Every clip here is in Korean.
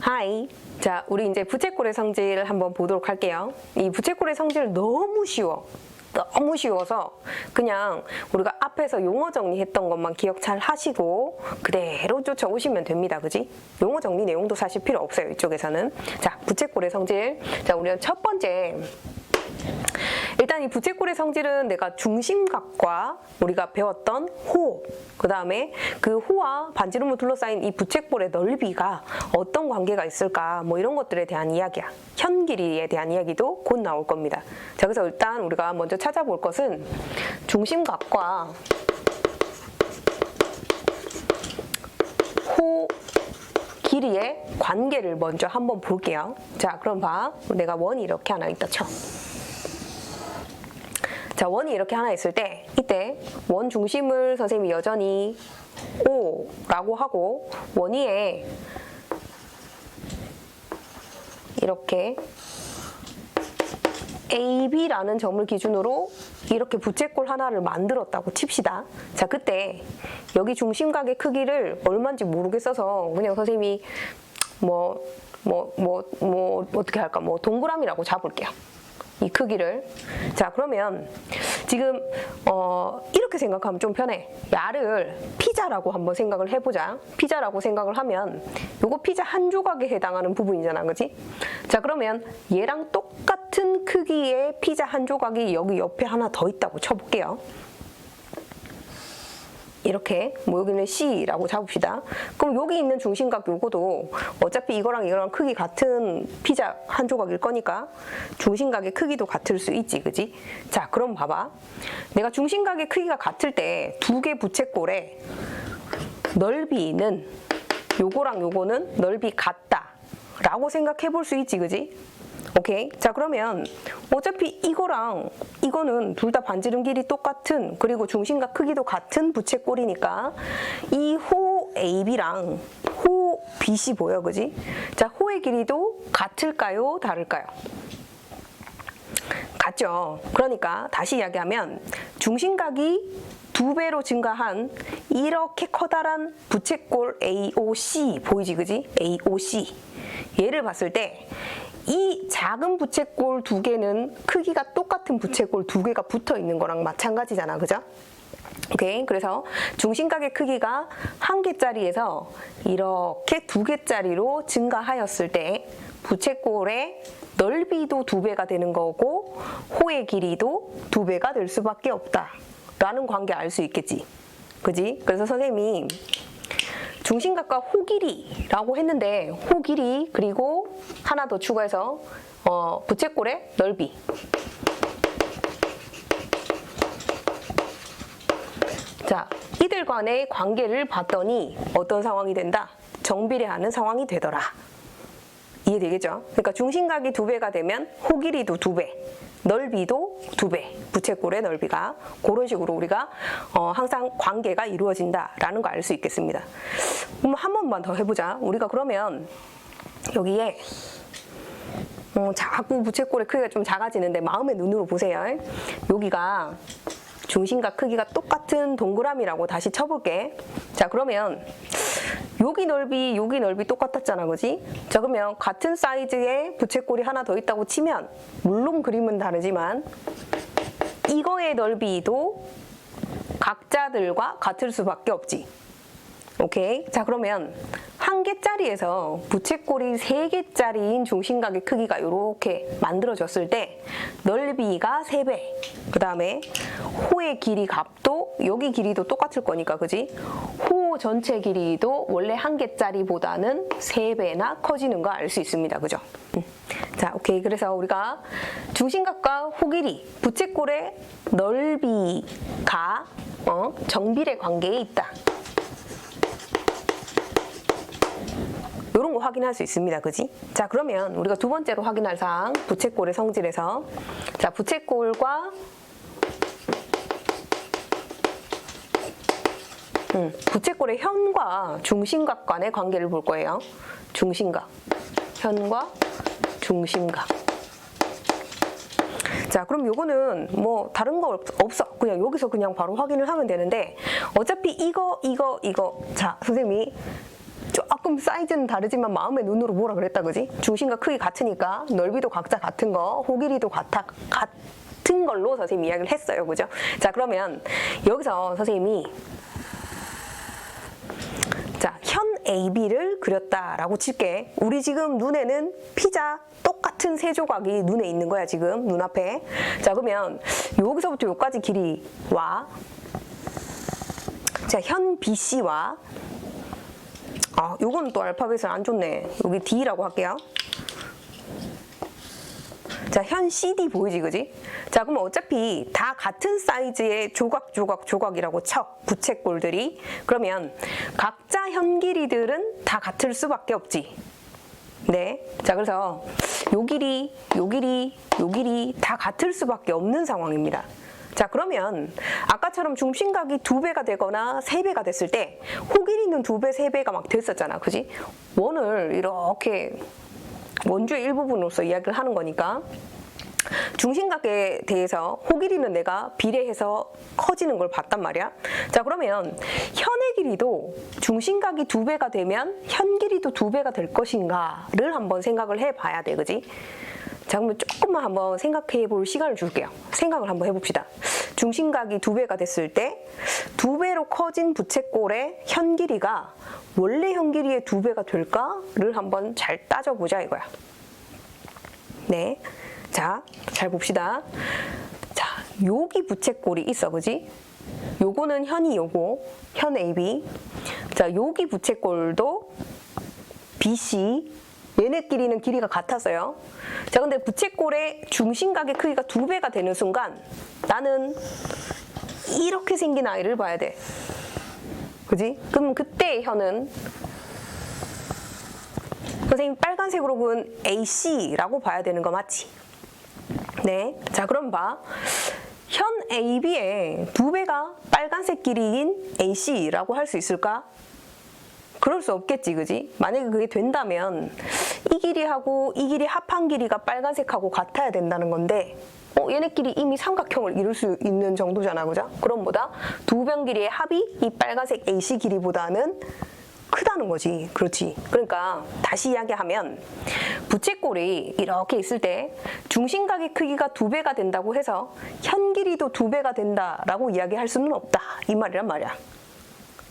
하이. 자, 우리 이제 부채꼴의 성질 한번 보도록 할게요. 이 부채꼴의 성질 너무 쉬워. 너무 쉬워서 그냥 우리가 앞에서 용어 정리했던 것만 기억 잘 하시고 그대로 쫓아오시면 됩니다. 그지? 용어 정리 내용도 사실 필요 없어요. 이쪽에서는. 자, 부채꼴의 성질. 자, 우리는 첫 번째. 일단 이 부채꼴의 성질은 내가 중심각과 우리가 배웠던 호, 그 다음에 그 호와 반지름으로 둘러싸인 이 부채꼴의 넓이가 어떤 관계가 있을까, 뭐 이런 것들에 대한 이야기야. 현 길이에 대한 이야기도 곧 나올 겁니다. 자, 그래서 일단 우리가 먼저 찾아볼 것은 중심각과 호 길이의 관계를 먼저 한번 볼게요. 자, 그럼 봐. 내가 원이 이렇게 하나 있다 쳐. 자, 원이 이렇게 하나 있을 때 이때 원 중심을 선생님이 여전히 O라고 하고 원 위에 이렇게 AB라는 점을 기준으로 이렇게 부채꼴 하나를 만들었다고 칩시다. 자, 그때 여기 중심각의 크기를 얼마인지 모르겠어서 그냥 선생님이 어떻게 할까? 뭐 동그라미라고 잡을게요. 이 크기를. 자, 그러면 지금 이렇게 생각하면 좀 편해. 야를 피자라고 한번 생각을 해보자. 피자라고 생각을 하면 요거 피자 한 조각에 해당하는 부분이잖아, 그지? 자, 그러면 얘랑 똑같은 크기의 피자 한 조각이 여기 옆에 하나 더 있다고 쳐볼게요. 이렇게 뭐 여기는 C라고 잡읍시다. 그럼 여기 있는 중심각 요거도 어차피 이거랑 이거랑 크기 같은 피자 한 조각일 거니까 중심각의 크기도 같을 수 있지, 그지? 자, 그럼 봐봐. 내가 중심각의 크기가 같을 때 두 개 부채꼴의 넓이는 요거랑 요거는 넓이 같다 라고 생각해 볼 수 있지, 그지? 오케이. 자, 그러면 어차피 이거랑 이거는 둘 다 반지름 길이 똑같은, 그리고 중심각 크기도 같은 부채꼴이니까 이 호 AB랑 호 BC 보여, 그지? 자, 호의 길이도 같을까요? 다를까요? 같죠. 그러니까 다시 이야기하면 중심각이 2배로 증가한 이렇게 커다란 부채꼴 AOC 보이지, 그지? AOC. 얘를 봤을 때 이 작은 부채꼴 두 개는 크기가 똑같은 부채꼴 두 개가 붙어 있는 거랑 마찬가지잖아, 그죠? 오케이. 그래서 중심각의 크기가 1개짜리에서 이렇게 2개짜리로 증가하였을 때 부채꼴의 넓이도 2배가 되는 거고 호의 길이도 2배가 될 수밖에 없다 라는 관계 알 수 있겠지, 그지? 그래서 선생님이 중심각과 호 길이라고 했는데 호 길이 그리고 하나 더 추가해서 부채꼴의 넓이. 자, 이들 간의 관계를 봤더니 어떤 상황이 된다? 정비례하는 상황이 되더라. 이해되겠죠? 그러니까 중심각이 2배가 되면 호 길이도 2배, 넓이도 2배, 부채꼴의 넓이가 그런 식으로 우리가 항상 관계가 이루어진다라는 거 알 수 있겠습니다. 그럼 한 번만 더 해보자. 우리가 그러면 여기에 자꾸 부채꼴의 크기가 좀 작아지는데 마음의 눈으로 보세요. 여기가 중심각 크기가 똑같은 동그라미라고 다시 쳐볼게. 자, 그러면 여기 넓이 똑같았잖아, 그지? 자, 그러면 같은 사이즈의 부채꼴이 하나 더 있다고 치면 물론 그림은 다르지만 이거의 넓이도 각자들과 같을 수밖에 없지. 오케이? 자, 그러면 1개짜리에서 부채꼴이 3개짜리인 중심각의 크기가 이렇게 만들어졌을 때 넓이가 3배, 그 다음에 호의 길이 값도 여기 길이도 똑같을 거니까, 그지? 호 전체 길이도 원래 1개짜리보다는 3배나 커지는 거 알 수 있습니다, 그죠? 자, 오케이. 그래서 우리가 중심각과 호 길이, 부채꼴의 넓이가 정비례 관계에 있다. 이런 거 확인할 수 있습니다, 그지? 자, 그러면 우리가 두 번째로 확인할 사항, 부채꼴의 성질에서 자, 부채꼴과 부채꼴의 현과 중심각 간의 관계를 볼 거예요. 중심각, 현과 중심각. 자, 그럼 요거는 뭐 다른 거 없어. 그냥 여기서 그냥 바로 확인을 하면 되는데 어차피 이거 자, 선생님이 조금 사이즈는 다르지만 마음의 눈으로 뭐라 그랬다 그지? 중심과 크기 같으니까 넓이도 각자 같은 거, 호 길이도 같은 걸로 선생님이 이야기를 했어요. 그죠? 자, 그러면 여기서 선생님이 자, 현 AB를 그렸다라고 칠게. 우리 지금 눈에는 피자 똑같은 세 조각이 눈에 있는 거야, 지금 눈앞에. 자, 그러면 여기서부터 여기까지 길이와 자, 현 BC와 요건 또 알파벳은 안 좋네. 여기 D라고 할게요. 자, 현 CD 보이지, 그지? 자, 그럼 어차피 다 같은 사이즈의 조각이라고 쳐, 부채꼴들이. 그러면 각자 현 길이들은 다 같을 수밖에 없지. 네. 자, 그래서 요 길이 다 같을 수밖에 없는 상황입니다. 자, 그러면 아까처럼 중심각이 2배가 되거나 3배가 됐을 때 호 길이는 2배, 3배가 막 됐었잖아. 그지? 원을 이렇게 원주의 일부분으로서 이야기를 하는 거니까 중심각에 대해서 호 길이는 내가 비례해서 커지는 걸 봤단 말이야. 자, 그러면 현의 길이도 중심각이 2배가 되면 현 길이도 2배가 될 것인가를 한번 생각을 해봐야 돼. 그지? 자, 그러면 조금만 한번 생각해 볼 시간을 줄게요. 생각을 한번 해봅시다. 중심각이 2배가 됐을 때 2배로 커진 부채꼴의 현 길이가 원래 현 길이의 2배가 될까를 한번 잘 따져보자 이거야. 네. 자, 잘 봅시다. 자, 여기 부채꼴이 있어, 그지? 요거는 현이 요거, 현 AB. 자, 여기 부채꼴도 BC. 얘네끼리는 길이가 같았어요. 자, 근데 부채꼴의 중심각의 크기가 2배가 되는 순간 나는 이렇게 생긴 아이를 봐야 돼. 그지? 그럼 그때의 현은 선생님 빨간색으로 그은 AC라고 봐야 되는 거 맞지? 네. 자, 그럼 봐. 현 AB의 2배가 빨간색 길이인 AC라고 할 수 있을까? 그럴 수 없겠지, 그지? 만약에 그게 된다면 이 길이하고 이 길이 합한 길이가 빨간색하고 같아야 된다는 건데 얘네끼리 이미 삼각형을 이룰 수 있는 정도잖아, 그죠? 그럼 뭐다? 2변 길이의 합이 이 빨간색 AC 길이보다는 크다는 거지. 그렇지. 그러니까 다시 이야기하면 부채꼴이 이렇게 있을 때 중심각의 크기가 2배가 된다고 해서 현 길이도 2배가 된다라고 이야기할 수는 없다. 이 말이란 말이야.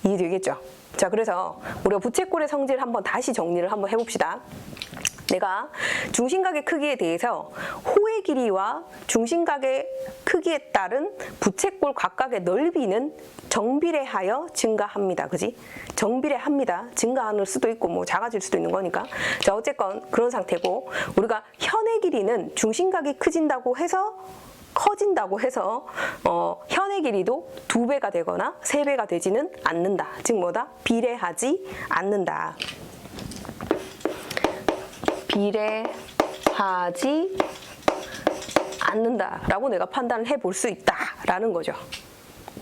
이해되겠죠? 자, 그래서 우리가 부채꼴의 성질을 한번 다시 정리를 한번 해봅시다. 내가 중심각의 크기에 대해서 호의 길이와 중심각의 크기에 따른 부채꼴 각각의 넓이는 정비례하여 증가합니다. 그지? 정비례합니다. 증가할 수도 있고 뭐 작아질 수도 있는 거니까. 자, 어쨌건 그런 상태고 우리가 현의 길이는 중심각이 커진다고 해서 현의 길이도 2배가 되거나 3배가 되지는 않는다. 즉 뭐다? 비례하지 않는다. 비례하지 않는다라고 내가 판단을 해볼 수 있다라는 거죠.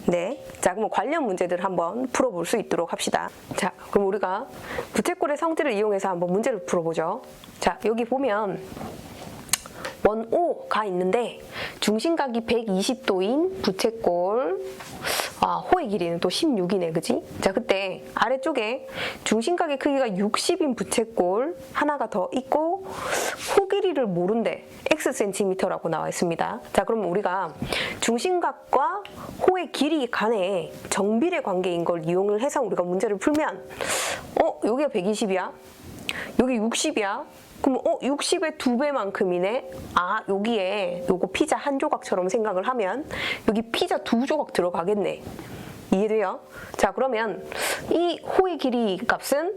네. 자, 그럼 관련 문제들을 한번 풀어볼 수 있도록 합시다. 자, 그럼 우리가 부채꼴의 성질을 이용해서 한번 문제를 풀어보죠. 자, 여기 보면 원 O가 있는데 중심각이 120도인 부채꼴 호의 길이는 또 16이네, 그지? 자, 그때 아래쪽에 중심각의 크기가 60인 부채꼴 하나가 더 있고 호 길이를 모른대. Xcm라고 나와 있습니다. 자, 그럼 우리가 중심각과 호의 길이 간의 정비례 관계인 걸 이용을 해서 우리가 문제를 풀면 여기가 120이야? 여기 60이야? 그럼 60의 2배만큼이네. 여기에 요거 피자 한 조각처럼 생각을 하면 여기 피자 2조각 들어가겠네. 이해돼요? 자, 그러면 이 호의 길이 값은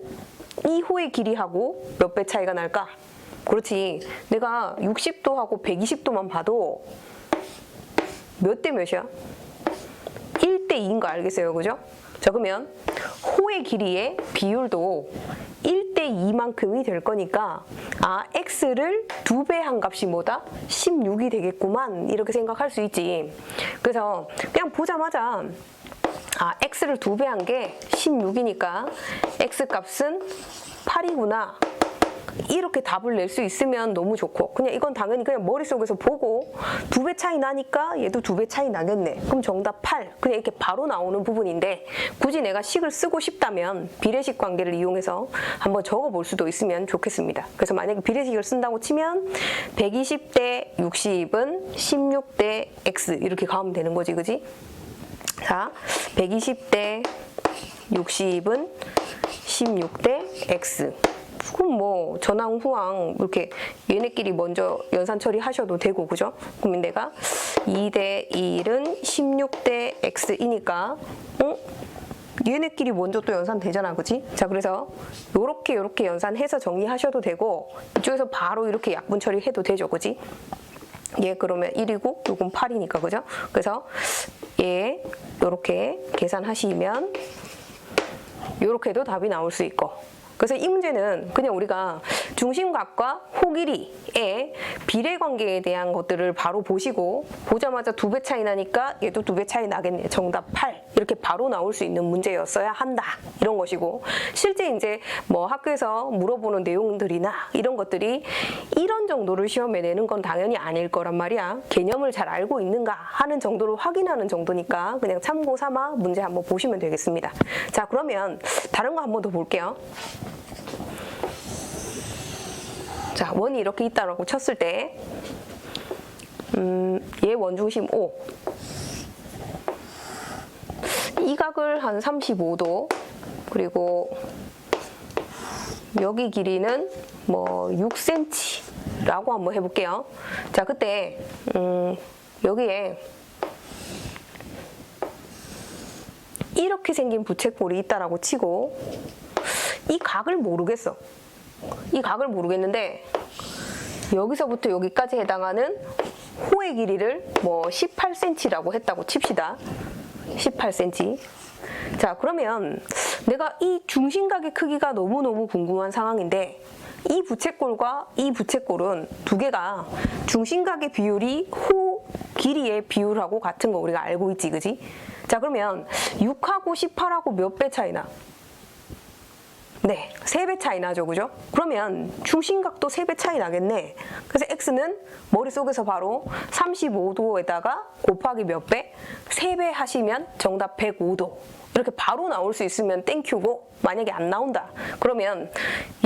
이 호의 길이하고 몇 배 차이가 날까? 그렇지. 내가 60도하고 120도만 봐도 몇 대 몇이야? 1대 2인 거 알겠어요, 그죠? 자, 그러면 호의 길이의 비율도 1대 2만큼이 될 거니까 x를 2배 한 값이 뭐다? 16이 되겠구만. 이렇게 생각할 수 있지. 그래서 그냥 보자마자 x를 2배 한 게 16이니까 x 값은 8이구나. 이렇게 답을 낼 수 있으면 너무 좋고, 그냥 이건 당연히 그냥 머릿속에서 보고 2배 차이 나니까 얘도 2배 차이 나겠네. 그럼 정답 8. 그냥 이렇게 바로 나오는 부분인데, 굳이 내가 식을 쓰고 싶다면 비례식 관계를 이용해서 한번 적어볼 수도 있으면 좋겠습니다. 그래서 만약에 비례식을 쓴다고 치면 120대 60은 16대 x 이렇게 가면 되는 거지, 그지? 자, 120대 60은 16대 x. 그럼 뭐 전항 후항 이렇게 얘네끼리 먼저 연산 처리하셔도 되고, 그죠? 그러면 내가 2대 1은 16대 x이니까 얘네끼리 먼저 또 연산되잖아, 그치? 자, 그래서 요렇게 연산해서 정리하셔도 되고, 이쪽에서 바로 이렇게 약분 처리해도 되죠, 그치? 얘 그러면 1이고 요건 8이니까, 그죠? 그래서 얘 요렇게 계산하시면 요렇게도 답이 나올 수 있고, 그래서 이 문제는 그냥 우리가 중심각과 호길이의 비례관계에 대한 것들을 바로 보시고, 보자마자 2배 차이 나니까 얘도 2배 차이 나겠네, 정답 8 이렇게 바로 나올 수 있는 문제였어야 한다, 이런 것이고, 실제 이제 뭐 학교에서 물어보는 내용들이나 이런 것들이 이런 정도를 시험에 내는 건 당연히 아닐 거란 말이야. 개념을 잘 알고 있는가 하는 정도로 확인하는 정도니까 그냥 참고 삼아 문제 한번 보시면 되겠습니다. 자, 그러면 다른 거 한번 더 볼게요. 자, 원이 이렇게 있다라고 쳤을 때, 얘 원중심 O. 이 각을 한 35도, 그리고 여기 길이는 뭐 6cm라고 한번 해볼게요. 자, 그때, 여기에 이렇게 생긴 부채꼴이 있다라고 치고, 이 각을 모르겠어. 이 각을 모르겠는데, 여기서부터 여기까지 해당하는 호의 길이를 뭐 18cm라고 했다고 칩시다. 18cm. 자, 그러면 내가 이 중심각의 크기가 너무너무 궁금한 상황인데, 이 부채꼴과 이 부채꼴은 두 개가 중심각의 비율이 호 길이의 비율하고 같은 거 우리가 알고 있지, 그지? 자, 그러면 6하고 18하고 몇 배 차이 나? 네, 3배 차이 나죠, 그죠? 그러면 중심각도 3배 차이 나겠네. 그래서 x는 머릿속에서 바로 35도에다가 곱하기 몇 배? 3배 하시면 정답 105도. 이렇게 바로 나올 수 있으면 땡큐고, 만약에 안 나온다 그러면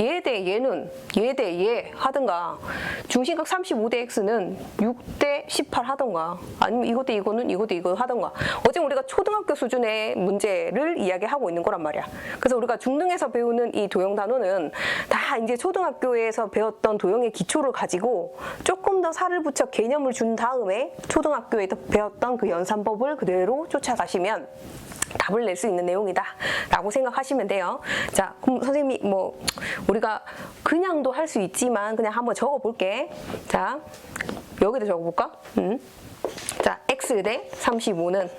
얘 대 얘는 얘 대 얘 하든가, 중심각 35대 x는 6대 18 하든가, 아니면 이거 대 이거는 이거 대 이거 하든가. 어제 우리가 초등학교 수준의 문제를 이야기하고 있는 거란 말이야. 그래서 우리가 중등에서 배우는 이 도형 단원은 다 이제 초등학교에서 배웠던 도형의 기초를 가지고 조금 더 살을 붙여 개념을 준 다음에 초등학교에서 배웠던 그 연산법을 그대로 쫓아가시면 답을 낼 수 있는 내용이다 라고 생각하시면 돼요. 자, 그럼 선생님이 뭐 우리가 그냥도 할 수 있지만 그냥 한번 적어볼게. 자, 여기도 적어볼까? 자, x 대 35는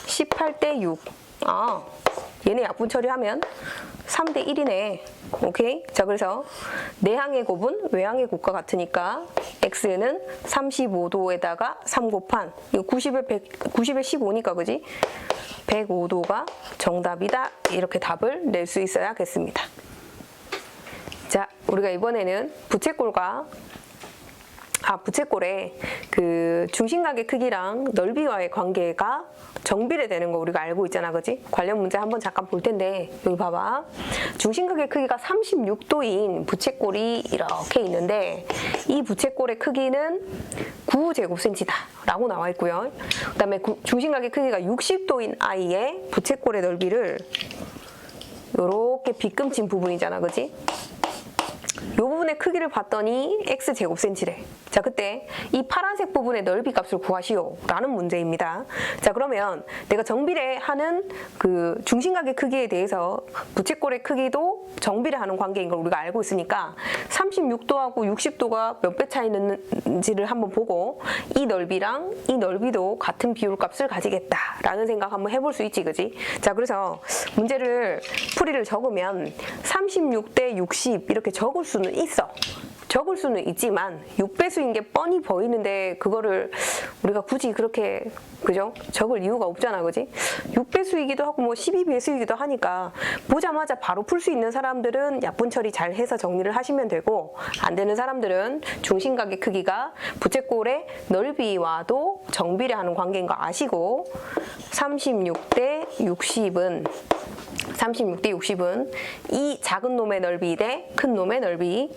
18대 6. 아, 얘네 약분 처리하면 3대 1이네. 오케이? 자, 그래서 내항의 곱은 외항의 곱과 같으니까 x는 35도에다가 3 곱한, 이거 90에 15니까, 그지? 105도가 정답이다. 이렇게 답을 낼 수 있어야겠습니다. 자, 우리가 이번에는 부채꼴의 그 중심각의 크기랑 넓이와의 관계가 정비례되는 거 우리가 알고 있잖아, 그지? 관련 문제 한번 잠깐 볼 텐데, 여기 봐봐. 중심각의 크기가 36도인 부채꼴이 이렇게 있는데, 이 부채꼴의 크기는 9제곱cm다 라고 나와 있고요. 그 다음에 중심각의 크기가 60도인 아이의 부채꼴의 넓이를 요렇게 빗금친 부분이잖아, 그지? 이 부분의 크기를 봤더니 x제곱cm래. 자, 그때 이 파란색 부분의 넓이 값을 구하시오 라는 문제입니다. 자, 그러면 내가 정비례하는 그 중심각의 크기에 대해서 부채꼴의 크기도 정비례하는 관계인 걸 우리가 알고 있으니까 36도하고 60도가 몇 배 차이 있는지를 한번 보고, 이 넓이랑 이 넓이도 같은 비율 값을 가지겠다 라는 생각 한번 해볼 수 있지, 그지? 자, 그래서 문제를 풀이를 적으면 36대 60 이렇게 적을 수는 있어. 적을 수는 있지만 6배수인 게 뻔히 보이는데 그거를 우리가 굳이 그렇게 그죠? 적을 이유가 없잖아, 그지? 6배수이기도 하고 뭐 12배수이기도 하니까 보자마자 바로 풀 수 있는 사람들은 약분 처리 잘 해서 정리를 하시면 되고, 안 되는 사람들은 중심각의 크기가 부채꼴의 넓이와도 정비례하는 관계인 거 아시고, 36대 60은 이 작은 놈의 넓이 대 큰 놈의 넓이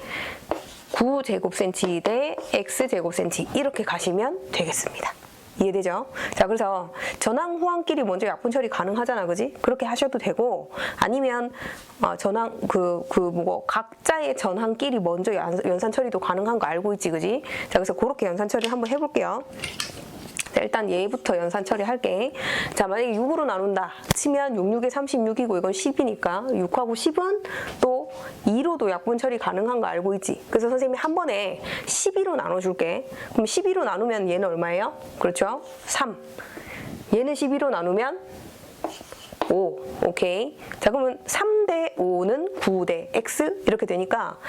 9제곱cm 대 x제곱cm 이렇게 가시면 되겠습니다. 이해되죠? 자, 그래서 전항 호항끼리 먼저 약분 처리 가능하잖아, 그지? 그렇게 하셔도 되고, 아니면 전항 각자의 전항끼리 먼저 연산 처리도 가능한 거 알고 있지, 그지? 자, 그래서 그렇게 연산 처리를 한번 해볼게요. 자, 일단 얘부터 연산 처리할게. 자, 만약에 6으로 나눈다 치면 6, 6에 36이고 이건 10이니까 6하고 10은 또 2로도 약분 처리 가능한 거 알고 있지? 그래서 선생님이 한 번에 12로 나눠줄게. 그럼 12로 나누면 얘는 얼마예요? 그렇죠? 3. 얘는 12로 나누면 5. 오케이. 자, 그러면 3대 5는 9대 x 이렇게 되니까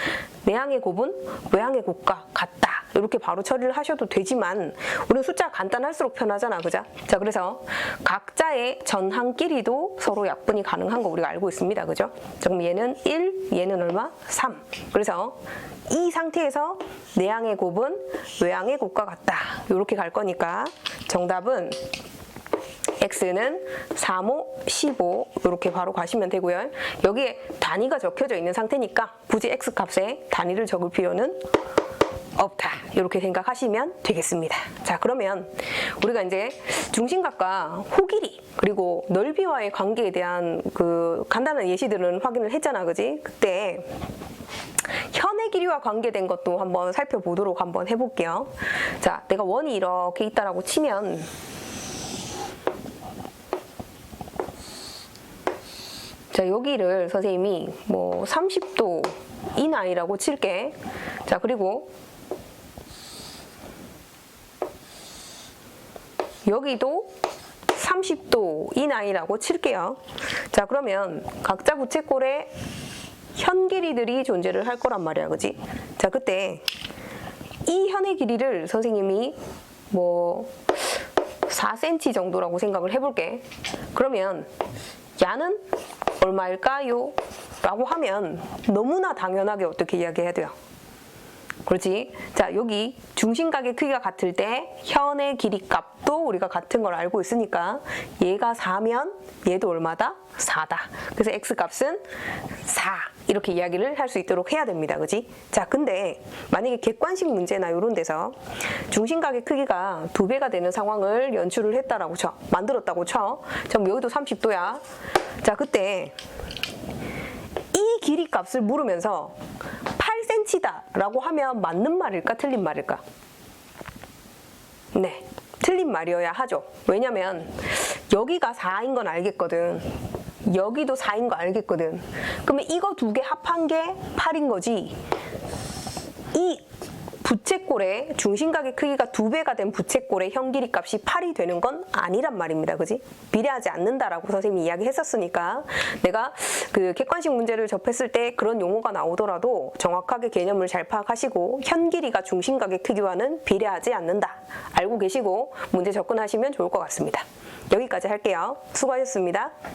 내항의 곱은 외항의 곱과 같다. 이렇게 바로 처리를 하셔도 되지만 우리는 숫자가 간단할수록 편하잖아, 그죠? 자, 그래서 각자의 전항끼리도 서로 약분이 가능한 거 우리가 알고 있습니다, 그죠? 자, 그럼 얘는 1, 얘는 얼마? 3. 그래서 이 상태에서 내항의 곱은 외항의 곱과 같다. 이렇게 갈 거니까 정답은 x는 3, 5, 15 이렇게 바로 가시면 되고요. 여기에 단위가 적혀져 있는 상태니까 굳이 x값에 단위를 적을 필요는 없다. 이렇게 생각하시면 되겠습니다. 자, 그러면 우리가 이제 중심각과 호길이 그리고 넓이와의 관계에 대한 그 간단한 예시들은 확인을 했잖아, 그지? 그때 현의 길이와 관계된 것도 한번 살펴보도록 한번 해볼게요. 자, 내가 원이 이렇게 있다라고 치면 자, 여기를 선생님이 뭐 30도 이나이라고 칠게. 자, 그리고 여기도 30도 이나이라고 칠게요. 자, 그러면 각자 부채꼴에 현 길이들이 존재를 할 거란 말이야, 그지? 자, 그때 이 현의 길이를 선생님이 뭐 4cm 정도라고 생각을 해볼게. 그러면 야는 얼마일까요? 라고 하면 너무나 당연하게 어떻게 이야기해야 돼요? 그렇지? 자, 여기 중심각의 크기가 같을 때 현의 길이 값도 우리가 같은 걸 알고 있으니까 얘가 4면 얘도 얼마다? 4다. 그래서 x값은 4 이렇게 이야기를 할 수 있도록 해야 됩니다. 그지? 자, 근데 만약에 객관식 문제나 이런 데서 중심각의 크기가 2배가 되는 상황을 연출을 했다라고 쳐. 만들었다고 쳐. 그럼 여기도 30도야. 자, 그때 이 길이 값을 물으면서 8cm다 라고 하면 맞는 말일까 틀린 말일까? 네, 틀린 말이어야 하죠. 왜냐면 여기가 4인 건 알겠거든. 여기도 4인 거 알겠거든. 그러면 이거 두 개 합한 게 8인 거지. 이 부채꼴의 중심각의 크기가 2배가 된 부채꼴의 현 길이 값이 8이 되는 건 아니란 말입니다. 그지? 비례하지 않는다라고 선생님이 이야기했었으니까 내가 그 객관식 문제를 접했을 때 그런 용어가 나오더라도 정확하게 개념을 잘 파악하시고 현 길이가 중심각의 크기와는 비례하지 않는다. 알고 계시고 문제 접근하시면 좋을 것 같습니다. 여기까지 할게요. 수고하셨습니다.